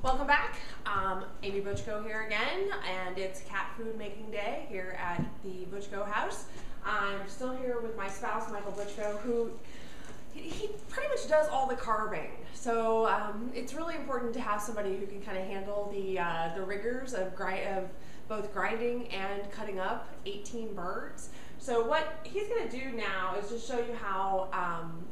Welcome back. Amy Butchko here again, and it's cat food making day here at the Butchko house. I'm still here with my spouse, Michael Butchko, who he pretty much does all the carving. So it's really important to have somebody who can kind of handle the rigors of both grinding and cutting up 18 birds. So what he's going to do now is just show you how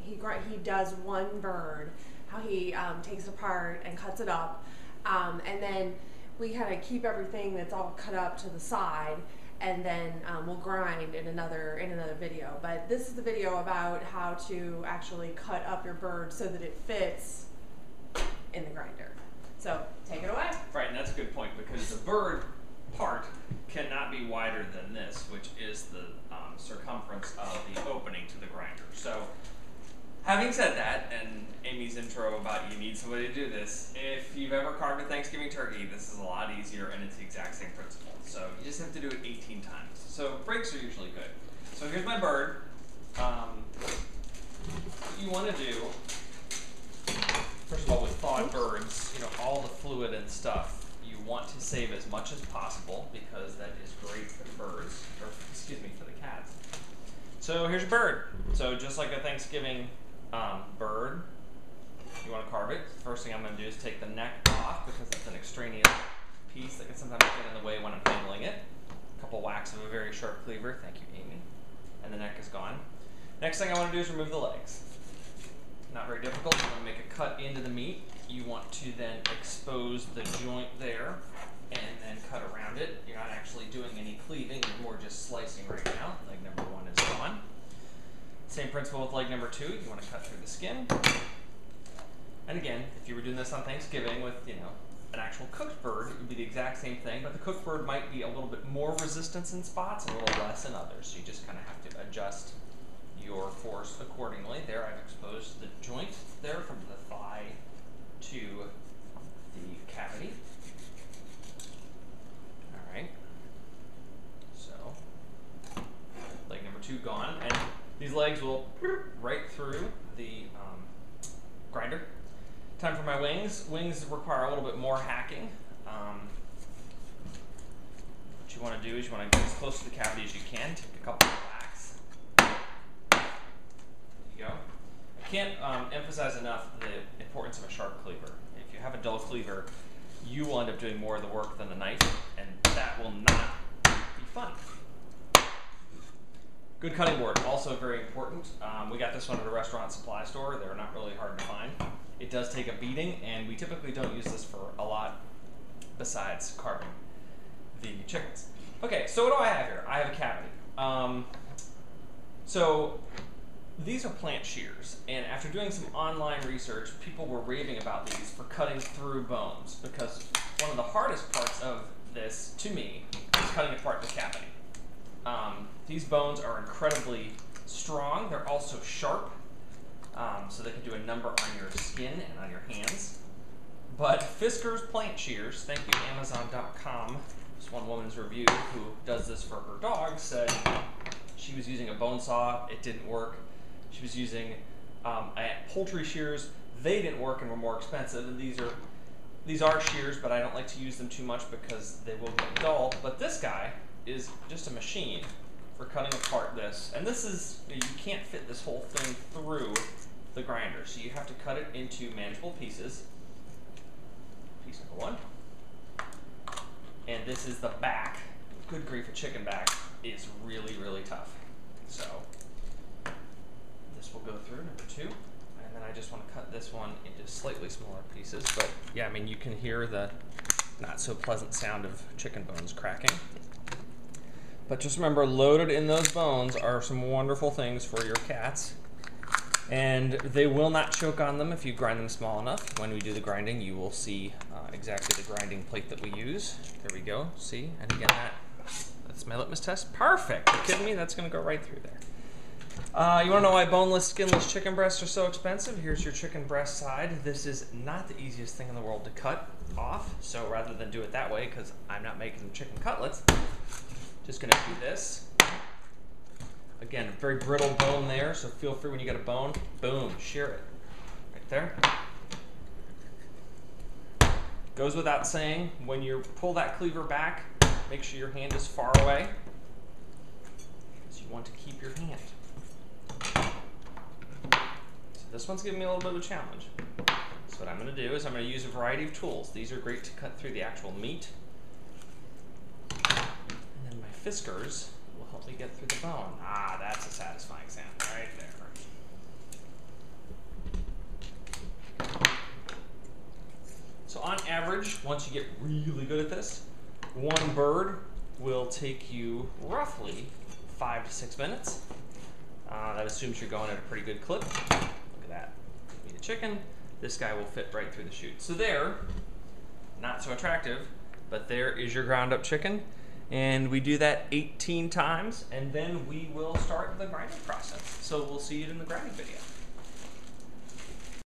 he does one bird, how he takes it apart and cuts it up, and then we kind of keep everything that's all cut up to the side, and then we'll grind in another video. But this is the video about how to actually cut up your bird so that it fits in the grinder. So take it away. Right, and that's a good point, because the bird part cannot be wider than this, which is the circumference of the opening to the grinder. So having said that, and Amy's intro about you need somebody to do this, if you've ever carved a Thanksgiving turkey, this is a lot easier, and it's the exact same principle. So you just have to do it 18 times. So breaks are usually good. So here's my bird. What you want to do, first of all, with thawed birds, all the fluid and stuff, you want to save as much as possible, because that is great for the birds, or excuse me, for the cats. So here's your bird. So just like a Thanksgiving bird, you want to carve it. First thing I'm going to do is take the neck off, because it's an extraneous piece that can sometimes get in the way when I'm handling it. A couple whacks of a very sharp cleaver. Thank you, Amy. And the neck is gone. Next thing I want to do is remove the legs. Not very difficult. You want to make a cut into the meat. You want to then expose the joint there and then cut around it. You're not actually doing any cleaving, you're more just slicing right now. Leg number 1 is gone. Same principle with leg number 2. You want to cut through the skin. And again, if you were doing this on Thanksgiving with, an actual cooked bird, it would be the exact same thing, but the cooked bird might be a little bit more resistance in spots, a little less in others. So you just kind of have to adjust your force accordingly. There, I've exposed the joint there from the thigh to the cavity. All right. So, leg number 2 gone, and these legs will right through the grinder. Time for my wings. Wings require a little bit more hacking. What you want to do is you want to get as close to the cavity as you can. Take a couple of whacks. There you go. I can't emphasize enough the importance of a sharp cleaver. If you have a dull cleaver, you will end up doing more of the work than the knife, and that will not be fun. Good cutting board, also very important. We got this one at a restaurant supply store. They're not really hard to find. It does take a beating, and we typically don't use this for a lot besides carving the chickens. Okay, so what do I have here? I have a cavity. So these are plant shears, and after doing some online research, people were raving about these for cutting through bones, because one of the hardest parts of this, to me, is cutting apart the cavity. These bones are incredibly strong. They're also sharp, so they can do a number on your skin and on your hands. But Fiskars plant shears, thank you Amazon.com, this one woman's review who does this for her dog said she was using a bone saw, it didn't work. She was using poultry shears, they didn't work and were more expensive. And these are shears, but I don't like to use them too much because they will get dull. But this guy is just a machine for cutting apart this. And this is, you can't fit this whole thing through the grinder, so you have to cut it into manageable pieces. Piece number 1. And this is the back. Good grief, a chicken back is really, really tough. So this will go through, number 2. And then I just want to cut this one into slightly smaller pieces. But yeah, I mean, you can hear the not so pleasant sound of chicken bones cracking. But just remember, loaded in those bones are some wonderful things for your cats. And they will not choke on them if you grind them small enough. When we do the grinding, you will see exactly the grinding plate that we use. There we go, see? And again, that's my litmus test. Perfect, are you kidding me? That's gonna go right through there. You wanna know why boneless, skinless chicken breasts are so expensive? Here's your chicken breast side. This is not the easiest thing in the world to cut off. So rather than do it that way, because I'm not making them chicken cutlets, just gonna do this. Again, a very brittle bone there, so feel free when you get a bone, boom, shear it. Right there. Goes without saying, when you pull that cleaver back, make sure your hand is far away, because you want to keep your hand. So this one's giving me a little bit of a challenge. So what I'm going to do is I'm going to use a variety of tools. These are great to cut through the actual meat. And then my fiskers will help me get through the bone. Ah, that's a satisfying sound right there. So on average, once you get really good at this, one bird will take you roughly 5 to 6 minutes. That assumes you're going at a pretty good clip. Look at that. Meat a chicken. This guy will fit right through the chute. So there, not so attractive, but there is your ground up chicken. And we do that 18 times, and then we will start the grinding process. So we'll see you in the grinding video.